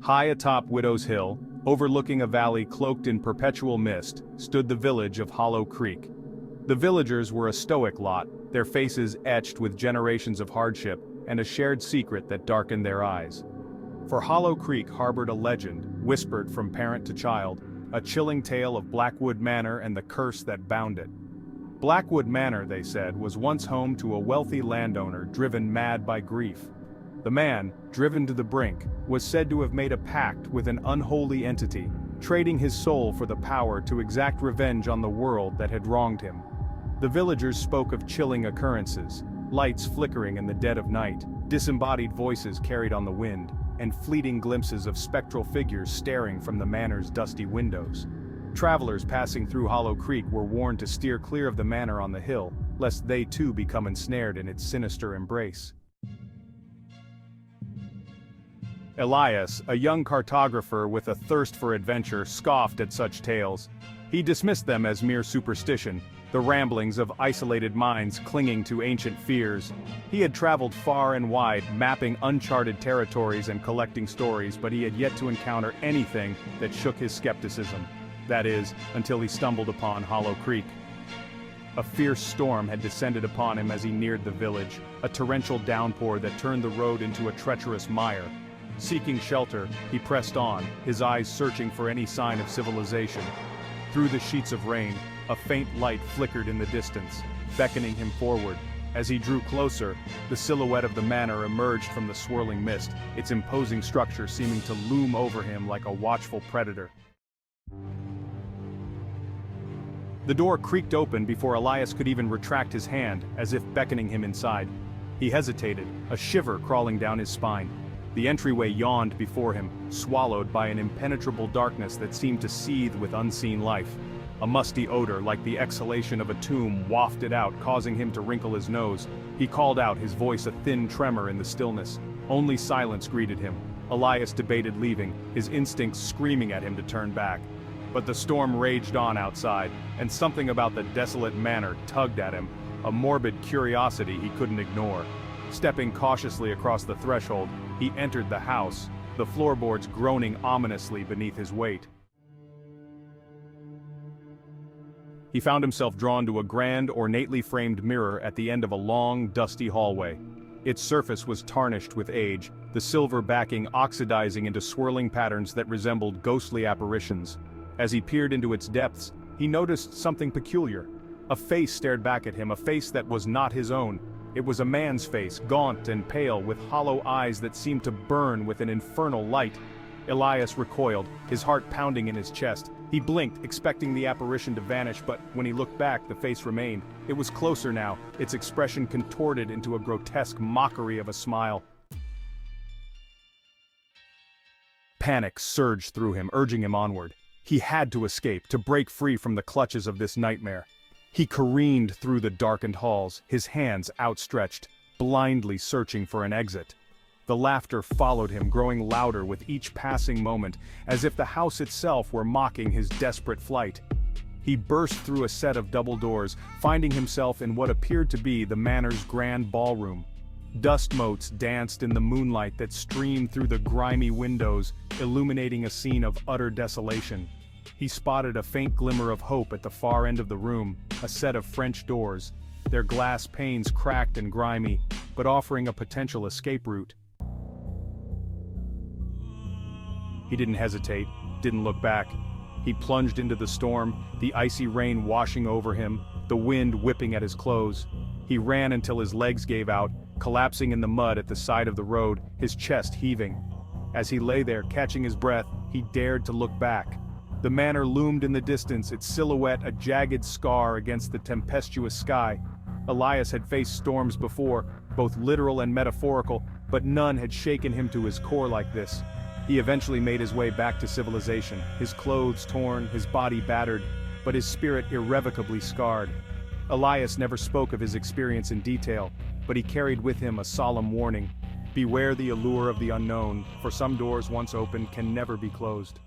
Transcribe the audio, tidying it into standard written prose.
High atop Widow's Hill, overlooking a valley cloaked in perpetual mist, stood the village of Hollow Creek. The villagers were a stoic lot, their faces etched with generations of hardship, and a shared secret that darkened their eyes. For Hollow Creek harbored a legend, whispered from parent to child, a chilling tale of Blackwood Manor and the curse that bound it. Blackwood Manor, they said, was once home to a wealthy landowner driven mad by grief. The man, driven to the brink, was said to have made a pact with an unholy entity, trading his soul for the power to exact revenge on the world that had wronged him. The villagers spoke of chilling occurrences, lights flickering in the dead of night, disembodied voices carried on the wind, and fleeting glimpses of spectral figures staring from the manor's dusty windows. Travelers passing through Hollow Creek were warned to steer clear of the manor on the hill, lest they too become ensnared in its sinister embrace. Elias, a young cartographer with a thirst for adventure, scoffed at such tales. He dismissed them as mere superstition, the ramblings of isolated minds clinging to ancient fears. He had traveled far and wide, mapping uncharted territories and collecting stories, but he had yet to encounter anything that shook his skepticism. That is, until he stumbled upon Hollow Creek. A fierce storm had descended upon him as he neared the village, a torrential downpour that turned the road into a treacherous mire. Seeking shelter, he pressed on, his eyes searching for any sign of civilization. Through the sheets of rain, a faint light flickered in the distance, beckoning him forward. As he drew closer, the silhouette of the manor emerged from the swirling mist, its imposing structure seeming to loom over him like a watchful predator. The door creaked open before Elias could even retract his hand, as if beckoning him inside. He hesitated, a shiver crawling down his spine. The entryway yawned before him, swallowed by an impenetrable darkness that seemed to seethe with unseen life. A musty odor like the exhalation of a tomb wafted out, causing him to wrinkle his nose. He called out, his voice a thin tremor in the stillness. Only silence greeted him. Elias debated leaving, his instincts screaming at him to turn back. But the storm raged on outside, and something about the desolate manor tugged at him, a morbid curiosity he couldn't ignore. Stepping cautiously across the threshold, he entered the house, the floorboards groaning ominously beneath his weight. He found himself drawn to a grand, ornately framed mirror at the end of a long, dusty hallway. Its surface was tarnished with age, the silver backing oxidizing into swirling patterns that resembled ghostly apparitions. As he peered into its depths, he noticed something peculiar. A face stared back at him, a face that was not his own. It was a man's face, gaunt and pale, with hollow eyes that seemed to burn with an infernal light. Elias recoiled, his heart pounding in his chest. He blinked, expecting the apparition to vanish, but when he looked back, the face remained. It was closer now, its expression contorted into a grotesque mockery of a smile. Panic surged through him, urging him onward. He had to escape, to break free from the clutches of this nightmare. He careened through the darkened halls, his hands outstretched, blindly searching for an exit. The laughter followed him, growing louder with each passing moment, as if the house itself were mocking his desperate flight. He burst through a set of double doors, finding himself in what appeared to be the manor's grand ballroom. Dust motes danced in the moonlight that streamed through the grimy windows, illuminating a scene of utter desolation. He spotted a faint glimmer of hope at the far end of the room, a set of French doors, their glass panes cracked and grimy, but offering a potential escape route. He didn't hesitate, didn't look back. He plunged into the storm, the icy rain washing over him, the wind whipping at his clothes. He ran until his legs gave out, collapsing in the mud at the side of the road, his chest heaving. As he lay there, catching his breath, he dared to look back. The manor loomed in the distance, its silhouette a jagged scar against the tempestuous sky. Elias had faced storms before, both literal and metaphorical, but none had shaken him to his core like this. He eventually made his way back to civilization, his clothes torn, his body battered, but his spirit irrevocably scarred. Elias never spoke of his experience in detail, but he carried with him a solemn warning. Beware the allure of the unknown, for some doors once opened can never be closed.